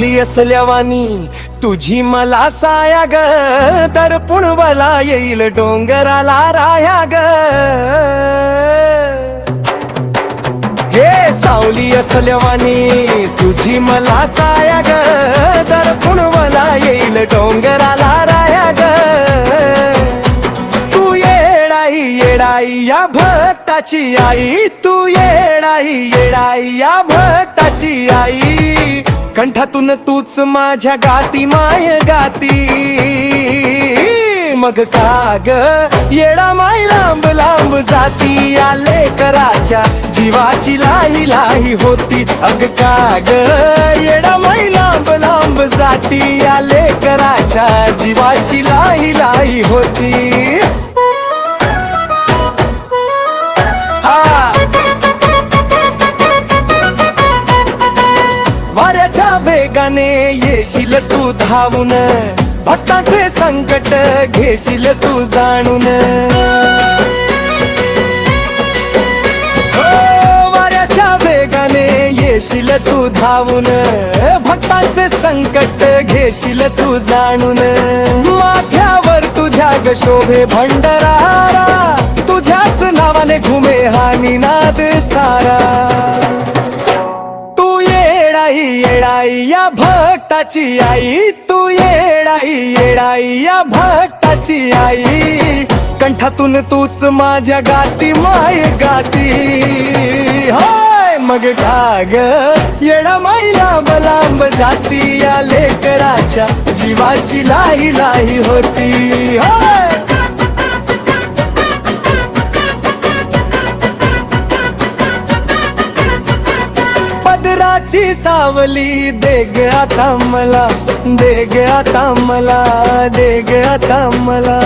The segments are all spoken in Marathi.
सावली असल्यावानी तुझी मला साया ग, तर पुणवला येईल डोंगराला राया ग. हे सावली असल्यावानी तुझी मला साया ग, तर पुणवला येईल डोंगराला राया ग. तू येडाई येडाई या भक्ताची आई, तू येडाई येडाई या भक्ताची आई. कंठातून तूच माझ्या गाती माय गाती. मग काग येडा माय लांब लांब जाती, या लेकराच्या जीवाची लाही लाही होती. अग काग येडा माय लांब लांब जाती, या लेकराच्या जीवाची लाही लाही होती. वाऱ्याच्या वेगाने येशील तू धावून, भक्तांचे संकट घेशील तू जाणून. वाऱ्याच्या वेगाने येशील तू धावून, भक्तांचे संकट घेशील तू जाणून. माथ्यावर तुझ्या ग शोभे भंडारा, तुझ्याच नावाने घुमे हा निनाद सारा. येडाई या भक्ताची आई, तू येडाई येडाई या भक्ताची आई. कंठातून तूच माझ्या गाती माय गाती. होय मग काग येडा माई लांब लांब जाती, या लेकराच्या जीवाची लाही लाही होती. होय पदराची सावली दे ग आता मला, दे ग आता मला, दे ग आता मला.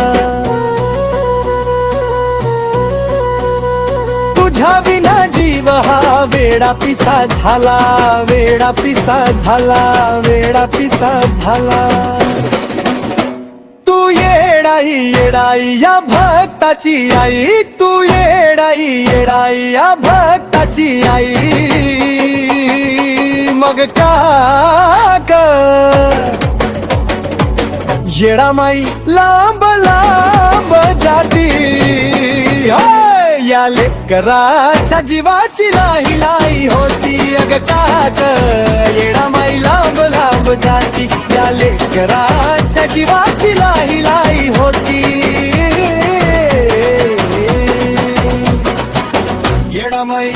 तुझ्या विना जीव हा वेडा पिसा झाला, वेडा पिसा झाला, वेडा पिसा झाला. तू येडाई येडाई या भक्ताची आई, तू येडाई येडाई या भक्ताची आई. मग काग येडा माई लांब लांब जाती, या लेकराच्या जीवाची लाही लाही होती. अग काग येडा माई लांब लांब जाती, या लेकराच्या जीवाची लाही लाही होती. येडा माई